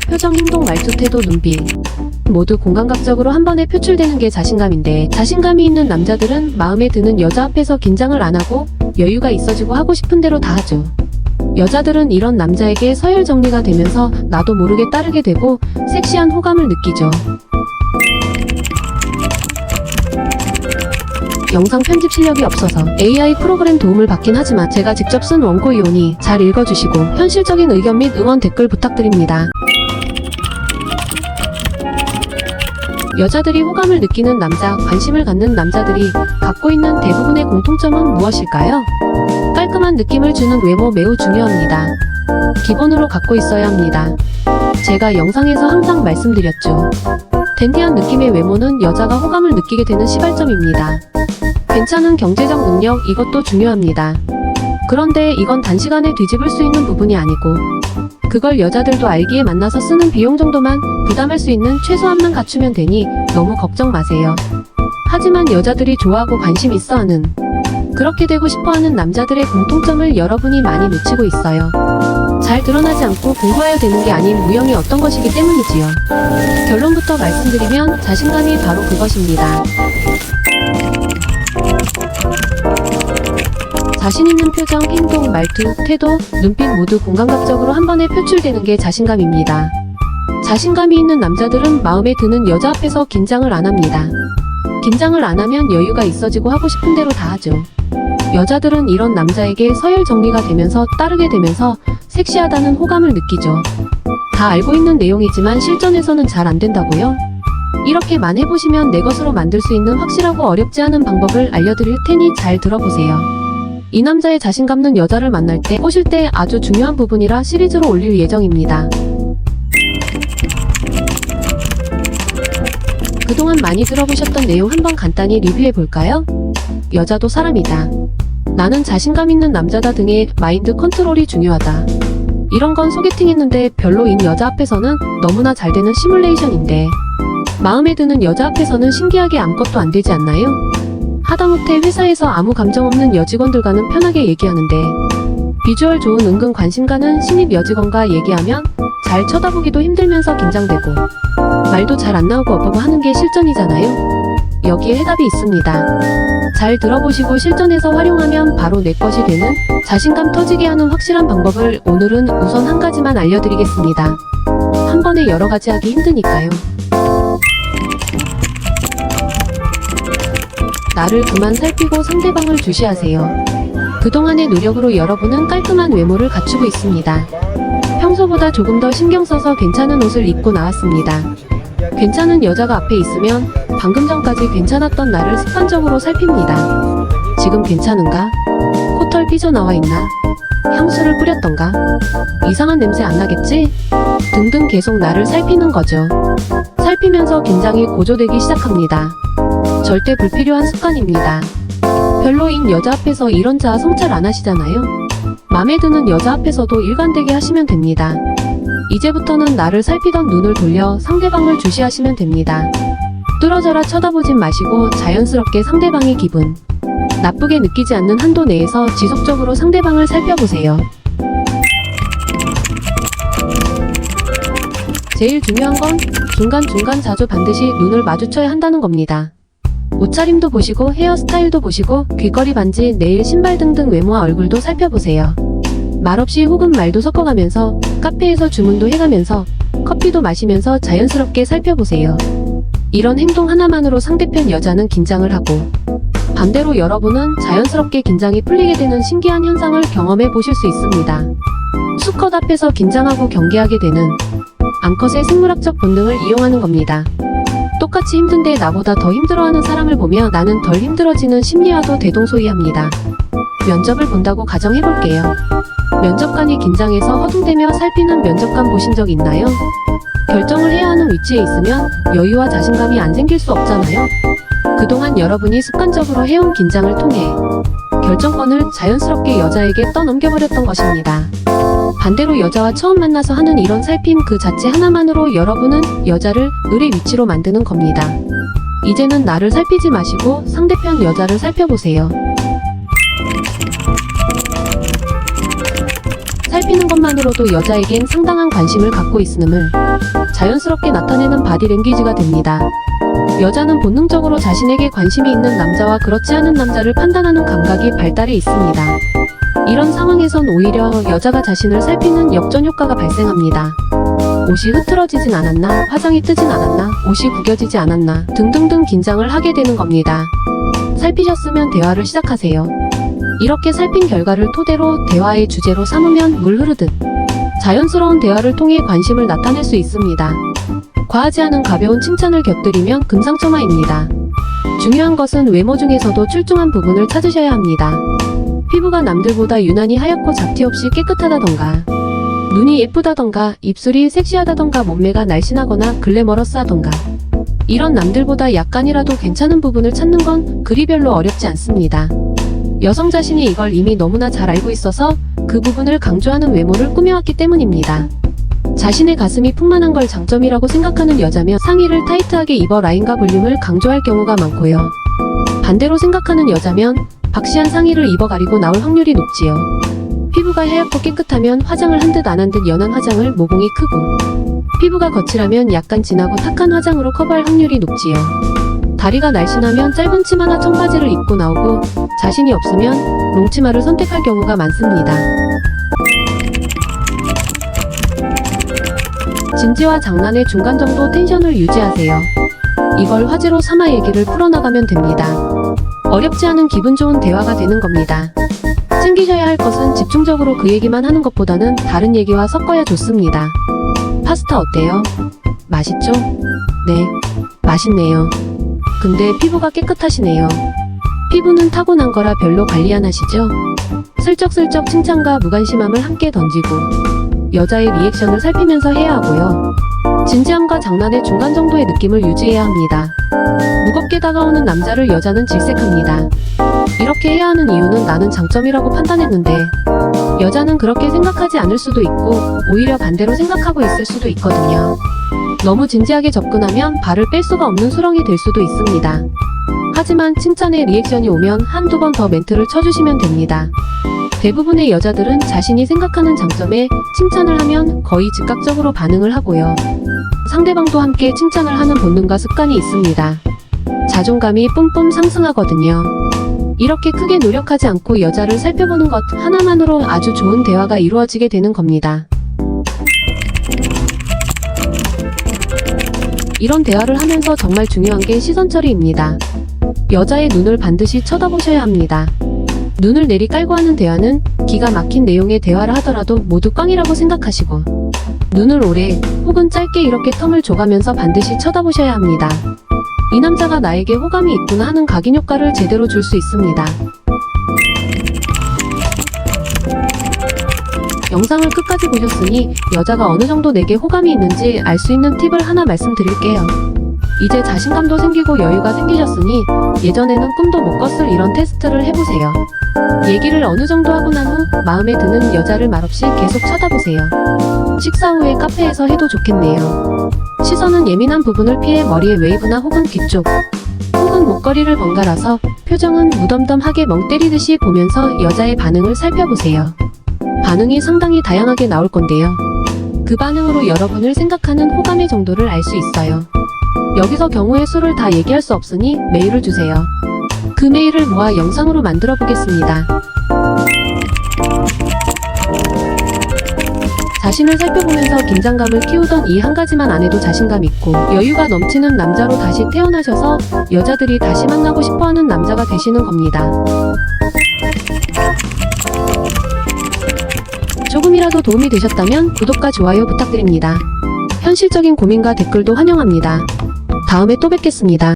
표정, 행동, 말투, 태도, 눈빛 모두 공감각적으로 한 번에 표출되는 게 자신감인데, 자신감이 있는 남자들은 마음에 드는 여자 앞에서 긴장을 안 하고 여유가 있어지고 하고 싶은 대로 다 하죠. 여자들은 이런 남자에게 서열 정리가 되면서 나도 모르게 따르게 되고 섹시한 호감을 느끼죠. 영상 편집 실력이 없어서 AI 프로그램 도움을 받긴 하지만 제가 직접 쓴 원고이오니 잘 읽어주시고 현실적인 의견 및 응원 댓글 부탁드립니다. 여자들이 호감을 느끼는 남자, 관심을 갖는 남자들이 갖고 있는 대부분의 공통점은 무엇일까요? 깔끔한 느낌을 주는 외모 매우 중요합니다. 기본으로 갖고 있어야 합니다. 제가 영상에서 항상 말씀드렸죠. 댄디한 느낌의 외모는 여자가 호감을 느끼게 되는 시발점입니다. 괜찮은 경제적 능력, 이것도 중요합니다. 그런데 이건 단시간에 뒤집을 수 있는 부분이 아니고, 그걸 여자들도 알기에 만나서 쓰는 비용 정도만 부담할 수 있는 최소한만 갖추면 되니 너무 걱정 마세요. 하지만 여자들이 좋아하고 관심 있어하는, 그렇게 되고 싶어하는 남자들의 공통점을 여러분이 많이 놓치고 있어요. 잘 드러나지 않고 공부해야 되는 게 아닌 무형이 어떤 것이기 때문이지요. 결론부터 말씀드리면 자신감이 바로 그것입니다. 자신 있는 표정, 행동, 말투, 태도, 눈빛 모두 공감각적으로 한 번에 표출되는 게 자신감입니다. 자신감이 있는 남자들은 마음에 드는 여자 앞에서 긴장을 안 합니다. 긴장을 안 하면 여유가 있어지고 하고 싶은 대로 다 하죠. 여자들은 이런 남자에게 서열 정리가 되면서 따르게 되면서 섹시하다는 호감을 느끼죠. 다 알고 있는 내용이지만 실전에서는 잘 안 된다고요? 이렇게만 해보시면 내 것으로 만들 수 있는 확실하고 어렵지 않은 방법을 알려드릴 테니 잘 들어보세요. 이 남자의 자신감 있는 여자를 만날 때, 꼬실 때 아주 중요한 부분이라 시리즈로 올릴 예정입니다. 그동안 많이 들어보셨던 내용 한번 간단히 리뷰해볼까요? 여자도 사람이다. 나는 자신감 있는 남자다 등의 마인드 컨트롤이 중요하다. 이런 건 소개팅 했는데 별로인 여자 앞에서는 너무나 잘 되는 시뮬레이션인데, 마음에 드는 여자 앞에서는 신기하게 아무것도 안 되지 않나요? 하다못해 회사에서 아무 감정 없는 여직원들과는 편하게 얘기하는데, 비주얼 좋은 은근 관심 가는 신입 여직원과 얘기하면 잘 쳐다보기도 힘들면서 긴장되고 말도 잘 안 나오고 어버버 하는 게 실전이잖아요. 여기에 해답이 있습니다. 잘 들어보시고 실전에서 활용하면 바로 내 것이 되는, 자신감 터지게 하는 확실한 방법을 오늘은 우선 한 가지만 알려드리겠습니다. 한 번에 여러 가지 하기 힘드니까요. 나를 그만 살피고 상대방을 주시하세요. 그동안의 노력으로 여러분은 깔끔한 외모를 갖추고 있습니다. 평소보다 조금 더 신경 써서 괜찮은 옷을 입고 나왔습니다. 괜찮은 여자가 앞에 있으면 방금 전까지 괜찮았던 나를 습관적으로 살핍니다. 지금 괜찮은가? 코털 삐져나와 있나? 향수를 뿌렸던가? 이상한 냄새 안 나겠지? 등등 계속 나를 살피는 거죠. 살피면서 긴장이 고조되기 시작합니다. 절대 불필요한 습관입니다. 별로인 여자 앞에서 이런 자아 성찰 안 하시잖아요. 맘에 드는 여자 앞에서도 일관되게 하시면 됩니다. 이제부터는 나를 살피던 눈을 돌려 상대방을 주시하시면 됩니다. 뚫어져라 쳐다보진 마시고 자연스럽게 상대방의 기분 나쁘게 느끼지 않는 한도 내에서 지속적으로 상대방을 살펴보세요. 제일 중요한 건 중간중간 자주 반드시 눈을 마주쳐야 한다는 겁니다. 옷차림도 보시고 헤어스타일도 보시고 귀걸이, 반지, 네일, 신발 등등 외모와 얼굴도 살펴보세요. 말없이 혹은 말도 섞어가면서 카페에서 주문도 해가면서 커피도 마시면서 자연스럽게 살펴보세요. 이런 행동 하나만으로 상대편 여자는 긴장을 하고, 반대로 여러분은 자연스럽게 긴장이 풀리게 되는 신기한 현상을 경험해 보실 수 있습니다. 수컷 앞에서 긴장하고 경계하게 되는 암컷의 생물학적 본능을 이용하는 겁니다. 똑같이 힘든데 나보다 더 힘들어하는 사람을 보며 나는 덜 힘들어지는 심리와도 대동소이합니다. 면접을 본다고 가정해볼게요. 면접관이 긴장해서 허둥대며 살피는 면접관 보신 적 있나요? 결정을 해야 하는 위치에 있으면 여유와 자신감이 안 생길 수 없잖아요. 그동안 여러분이 습관적으로 해온 긴장을 통해 결정권을 자연스럽게 여자에게 떠넘겨버렸던 것입니다. 반대로 여자와 처음 만나서 하는 이런 살핌 그 자체 하나만으로 여러분은 여자를 을의 위치로 만드는 겁니다. 이제는 나를 살피지 마시고 상대편 여자를 살펴보세요. 살피는 것만으로도 여자에겐 상당한 관심을 갖고 있음을 자연스럽게 나타내는 바디랭귀지가 됩니다. 여자는 본능적으로 자신에게 관심이 있는 남자와 그렇지 않은 남자를 판단하는 감각이 발달해 있습니다. 이런 상황에선 오히려 여자가 자신을 살피는 역전효과가 발생합니다. 옷이 흐트러지진 않았나, 화장이 뜨진 않았나, 옷이 구겨지지 않았나 등등등 긴장을 하게 되는 겁니다. 살피셨으면 대화를 시작하세요. 이렇게 살핀 결과를 토대로 대화의 주제로 삼으면 물 흐르듯 자연스러운 대화를 통해 관심을 나타낼 수 있습니다. 과하지 않은 가벼운 칭찬을 곁들이면 금상첨화입니다. 중요한 것은 외모 중에서도 출중한 부분을 찾으셔야 합니다. 피부가 남들보다 유난히 하얗고 잡티 없이 깨끗하다던가, 눈이 예쁘다던가, 입술이 섹시하다던가, 몸매가 날씬하거나 글래머러스하던가, 이런 남들보다 약간이라도 괜찮은 부분을 찾는 건 그리 별로 어렵지 않습니다. 여성 자신이 이걸 이미 너무나 잘 알고 있어서 그 부분을 강조하는 외모를 꾸며왔기 때문입니다. 자신의 가슴이 풍만한 걸 장점이라고 생각하는 여자면 상의를 타이트하게 입어 라인과 볼륨을 강조할 경우가 많고요. 반대로 생각하는 여자면 박시한 상의를 입어 가리고 나올 확률이 높지요. 피부가 하얗고 깨끗하면 화장을 한 듯 안 한 듯 연한 화장을 모공이 크고, 피부가 거칠하면 약간 진하고 탁한 화장으로 커버할 확률이 높지요. 다리가 날씬하면 짧은 치마나 청바지를 입고 나오고, 자신이 없으면 롱치마를 선택할 경우가 많습니다. 진지와 장난의 중간 정도 텐션을 유지하세요. 이걸 화제로 삼아 얘기를 풀어나가면 됩니다. 어렵지 않은 기분 좋은 대화가 되는 겁니다. 챙기셔야 할 것은 집중적으로 그 얘기만 하는 것보다는 다른 얘기와 섞어야 좋습니다. 파스타 어때요? 맛있죠? 네, 맛있네요. 근데 피부가 깨끗하시네요. 피부는 타고난 거라 별로 관리 안 하시죠? 슬쩍슬쩍 칭찬과 무관심함을 함께 던지고 여자의 리액션을 살피면서 해야 하고요. 진지함과 장난의 중간 정도의 느낌을 유지해야 합니다. 무겁게 다가오는 남자를 여자는 질색합니다. 이렇게 해야 하는 이유는 나는 장점이라고 판단했는데 여자는 그렇게 생각하지 않을 수도 있고 오히려 반대로 생각하고 있을 수도 있거든요. 너무 진지하게 접근하면 발을 뺄 수가 없는 수렁이 될 수도 있습니다. 하지만 칭찬에 리액션이 오면 한두 번 더 멘트를 쳐주시면 됩니다. 대부분의 여자들은 자신이 생각하는 장점에 칭찬을 하면 거의 즉각적으로 반응을 하고요. 상대방도 함께 칭찬을 하는 본능과 습관이 있습니다. 자존감이 뿜뿜 상승하거든요. 이렇게 크게 노력하지 않고 여자를 살펴보는 것 하나만으로 아주 좋은 대화가 이루어지게 되는 겁니다. 이런 대화를 하면서 정말 중요한 게 시선 처리입니다. 여자의 눈을 반드시 쳐다보셔야 합니다. 눈을 내리 깔고 하는 대화는 기가 막힌 내용의 대화를 하더라도 모두 꽝이라고 생각하시고 눈을 오래 혹은 짧게 이렇게 텀을 줘가면서 반드시 쳐다보셔야 합니다. 이 남자가 나에게 호감이 있구나 하는 각인 효과를 제대로 줄 수 있습니다. 영상을 끝까지 보셨으니 여자가 어느 정도 내게 호감이 있는지 알 수 있는 팁을 하나 말씀드릴게요. 이제 자신감도 생기고 여유가 생기셨으니 예전에는 꿈도 못 꿨을 이런 테스트를 해보세요. 얘기를 어느 정도 하고 난 후 마음에 드는 여자를 말없이 계속 쳐다보세요. 식사 후에 카페에서 해도 좋겠네요. 시선은 예민한 부분을 피해 머리의 웨이브나 혹은 귀쪽, 혹은 목걸이를 번갈아서 표정은 무덤덤하게 멍 때리듯이 보면서 여자의 반응을 살펴보세요. 반응이 상당히 다양하게 나올 건데요. 그 반응으로 여러분을 생각하는 호감의 정도를 알 수 있어요. 여기서 경우의 수를 다 얘기할 수 없으니 메일을 주세요. 그 메일을 모아 영상으로 만들어 보겠습니다. 자신을 살펴보면서 긴장감을 키우던 이 한 가지만 안 해도 자신감 있고 여유가 넘치는 남자로 다시 태어나셔서 여자들이 다시 만나고 싶어하는 남자가 되시는 겁니다. 조금이라도 도움이 되셨다면 구독과 좋아요 부탁드립니다. 현실적인 고민과 댓글도 환영합니다. 다음에 또 뵙겠습니다.